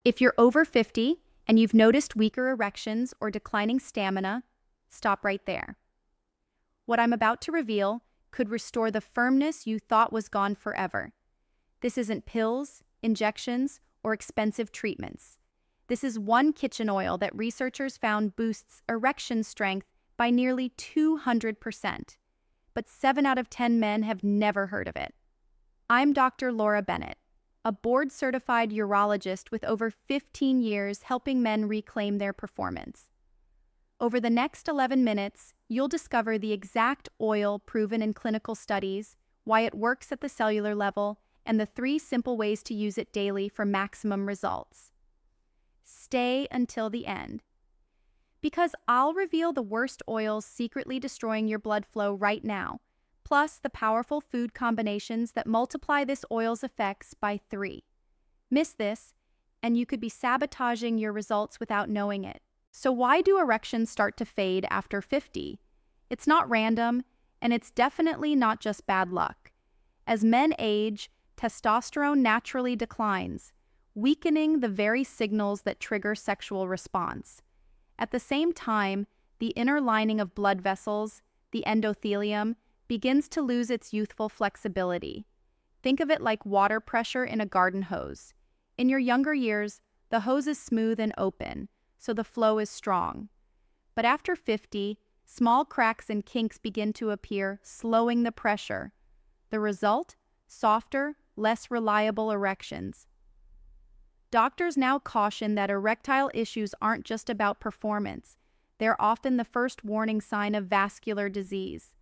If you're over 50 and you've noticed weaker erections or declining stamina, stop right there. What I'm about to reveal could restore the firmness you thought was gone forever. This isn't pills, injections, or expensive treatments. This is one kitchen oil that researchers found boosts erection strength by nearly 200%. But 7 out of 10 men have never heard of it. I'm Dr. Laura Bennett, a board-certified urologist with over 15 years helping men reclaim their performance. Over the next 11 minutes, you'll discover the exact oil proven in clinical studies, why it works at the cellular level, and the 3 simple ways to use it daily for maximum results. Stay until the end, because I'll reveal the worst oils secretly destroying your blood flow right now, plus the powerful food combinations that multiply this oil's effects by 3. Miss this, and you could be sabotaging your results without knowing it. So why do erections start to fade after 50? It's not random, and it's definitely not just bad luck. As men age, testosterone naturally declines, weakening the very signals that trigger sexual response. At the same time, the inner lining of blood vessels, the endothelium, begins to lose its youthful flexibility. Think of it like water pressure in a garden hose. In your younger years, the hose is smooth and open, so the flow is strong. But after 50, small cracks and kinks begin to appear, slowing the pressure. The result? Softer, less reliable erections. Doctors now caution that erectile issues aren't just about performance. They're often the first warning sign of vascular disease.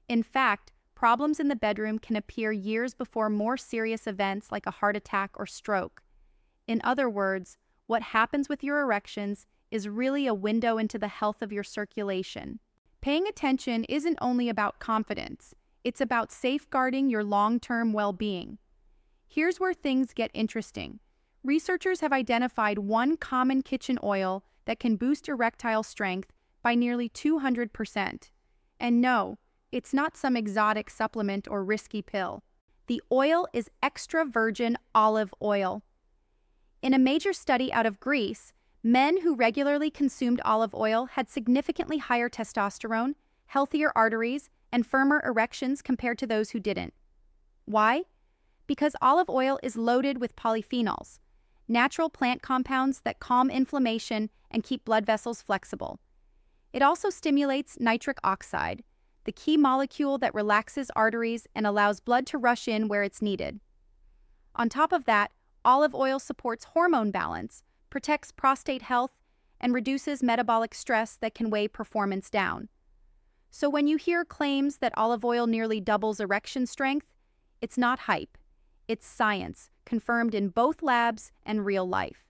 In fact, problems in the bedroom can appear years before more serious events like a heart attack or stroke. In other words, what happens with your erections is really a window into the health of your circulation. Paying attention isn't only about confidence, it's about safeguarding your long-term well-being. Here's where things get interesting. Researchers have identified one common kitchen oil that can boost erectile strength by nearly 200%. And no, it's not some exotic supplement or risky pill. The oil is extra virgin olive oil. In a major study out of Greece, men who regularly consumed olive oil had significantly higher testosterone, healthier arteries, and firmer erections compared to those who didn't. Why? Because olive oil is loaded with polyphenols, natural plant compounds that calm inflammation and keep blood vessels flexible. It also stimulates nitric oxide, the key molecule that relaxes arteries and allows blood to rush in where it's needed. On top of that, olive oil supports hormone balance, protects prostate health, and reduces metabolic stress that can weigh performance down. So when you hear claims that olive oil nearly doubles erection strength, it's not hype. It's science, confirmed in both labs and real life.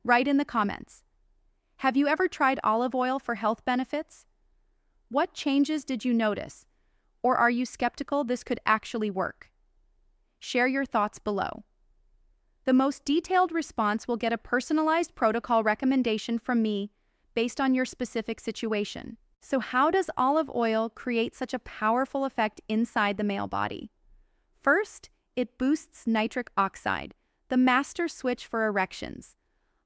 Write in the comments. Have you ever tried olive oil for health benefits? What changes did you notice? Or are you skeptical this could actually work? Share your thoughts below. The most detailed response will get a personalized protocol recommendation from me based on your specific situation. So how does olive oil create such a powerful effect inside the male body? First, it boosts nitric oxide, the master switch for erections.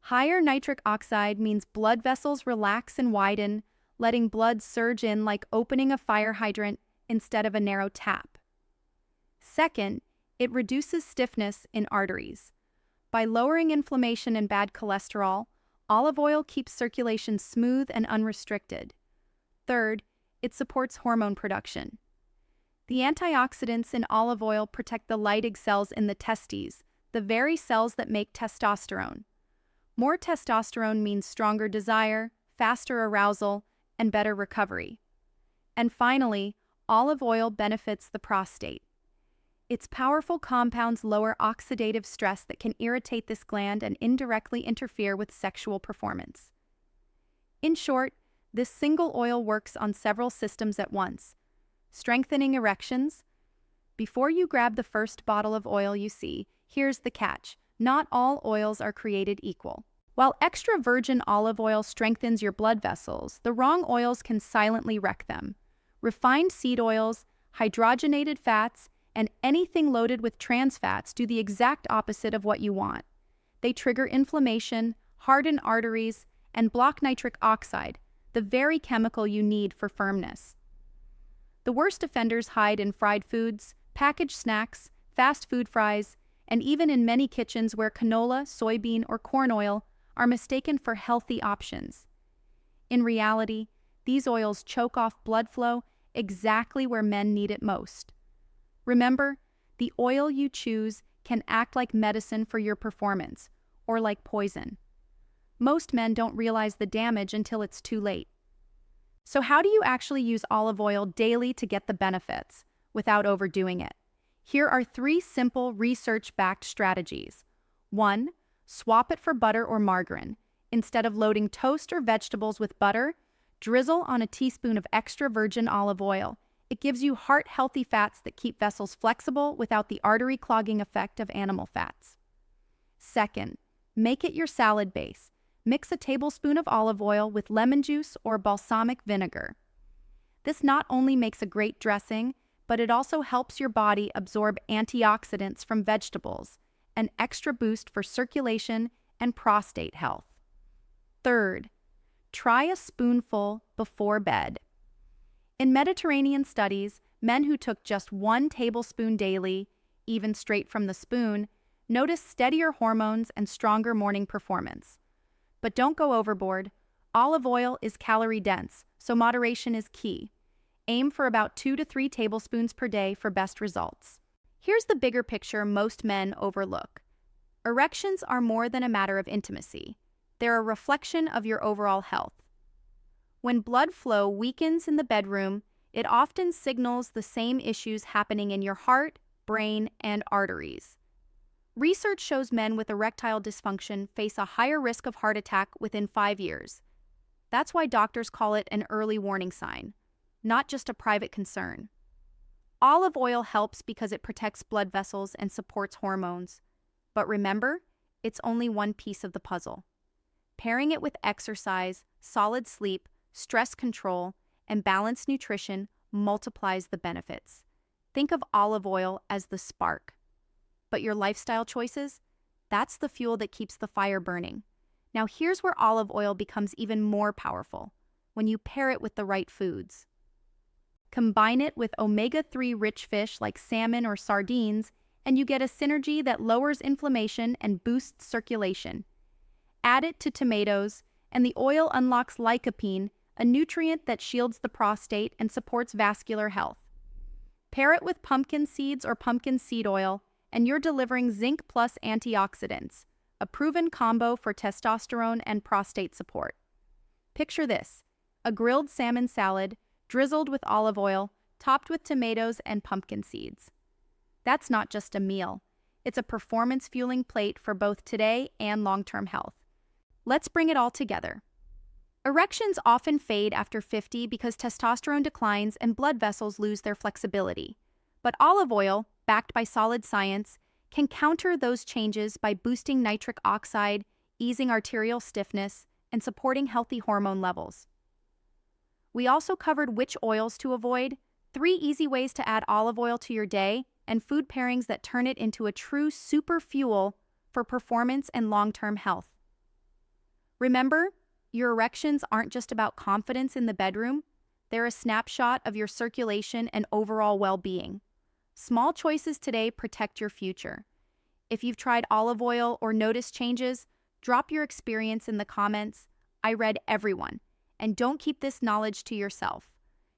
Higher nitric oxide means blood vessels relax and widen, letting blood surge in like opening a fire hydrant instead of a narrow tap. Second, it reduces stiffness in arteries. By lowering inflammation and bad cholesterol, olive oil keeps circulation smooth and unrestricted. Third, it supports hormone production. The antioxidants in olive oil protect the Leydig cells in the testes, the very cells that make testosterone. More testosterone means stronger desire, faster arousal, and better recovery. And finally, olive oil benefits the prostate. Its powerful compounds lower oxidative stress that can irritate this gland and indirectly interfere with sexual performance. In short, this single oil works on several systems at once. Strengthening erections. Before you grab the first bottle of oil you see, here's the catch. Not all oils are created equal. While extra virgin olive oil strengthens your blood vessels, the wrong oils can silently wreck them. Refined seed oils, hydrogenated fats, and anything loaded with trans fats do the exact opposite of what you want. They trigger inflammation, harden arteries, and block nitric oxide, the very chemical you need for firmness. The worst offenders hide in fried foods, packaged snacks, fast food fries, and even in many kitchens where canola, soybean, or corn oil are mistaken for healthy options. In reality, these oils choke off blood flow exactly where men need it most. Remember, the oil you choose can act like medicine for your performance, or like poison. Most men don't realize the damage until it's too late. So how do you actually use olive oil daily to get the benefits without overdoing it? Here are 3 simple research-backed strategies. 1. Swap it for butter or margarine. Instead of loading toast or vegetables with butter, drizzle on a teaspoon of extra virgin olive oil. It gives you heart-healthy fats that keep vessels flexible without the artery-clogging effect of animal fats. 2. Make it your salad base. Mix a tablespoon of olive oil with lemon juice or balsamic vinegar. This not only makes a great dressing, but it also helps your body absorb antioxidants from vegetables, an extra boost for circulation and prostate health. 3. Try a spoonful before bed. In Mediterranean studies, men who took just 1 tablespoon daily, even straight from the spoon, noticed steadier hormones and stronger morning performance. But don't go overboard. Olive oil is calorie-dense, so moderation is key. Aim for about 2 to 3 tablespoons per day for best results. Here's the bigger picture most men overlook. Erections are more than a matter of intimacy. They're a reflection of your overall health. When blood flow weakens in the bedroom, it often signals the same issues happening in your heart, brain, and arteries. Research shows men with erectile dysfunction face a higher risk of heart attack within 5 years. That's why doctors call it an early warning sign, not just a private concern. Olive oil helps because it protects blood vessels and supports hormones. But remember, it's only one piece of the puzzle. Pairing it with exercise, solid sleep, stress control, and balanced nutrition multiplies the benefits. Think of olive oil as the spark. But your lifestyle choices? That's the fuel that keeps the fire burning. Now here's where olive oil becomes even more powerful, when you pair it with the right foods. Combine it with omega-3 rich fish like salmon or sardines, and you get a synergy that lowers inflammation and boosts circulation. Add it to tomatoes, and the oil unlocks lycopene, a nutrient that shields the prostate and supports vascular health. Pair it with pumpkin seeds or pumpkin seed oil, and you're delivering zinc plus antioxidants, a proven combo for testosterone and prostate support. Picture this: a grilled salmon salad, drizzled with olive oil, topped with tomatoes and pumpkin seeds. That's not just a meal. It's a performance-fueling plate for both today and long-term health. Let's bring it all together. Erections often fade after 50 because testosterone declines and blood vessels lose their flexibility. But olive oil, backed by solid science, can counter those changes by boosting nitric oxide, easing arterial stiffness, and supporting healthy hormone levels. We also covered which oils to avoid, 3 easy ways to add olive oil to your day, and food pairings that turn it into a true super fuel for performance and long-term health. Remember, your erections aren't just about confidence in the bedroom, they're a snapshot of your circulation and overall well-being. Small choices today protect your future. If you've tried olive oil or noticed changes, drop your experience in the comments. I read everyone. And don't keep this knowledge to yourself.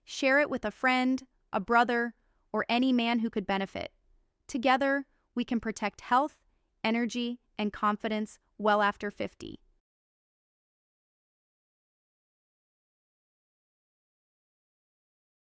Share it with a friend, a brother, or any man who could benefit. Together, we can protect health, energy, and confidence well after 50.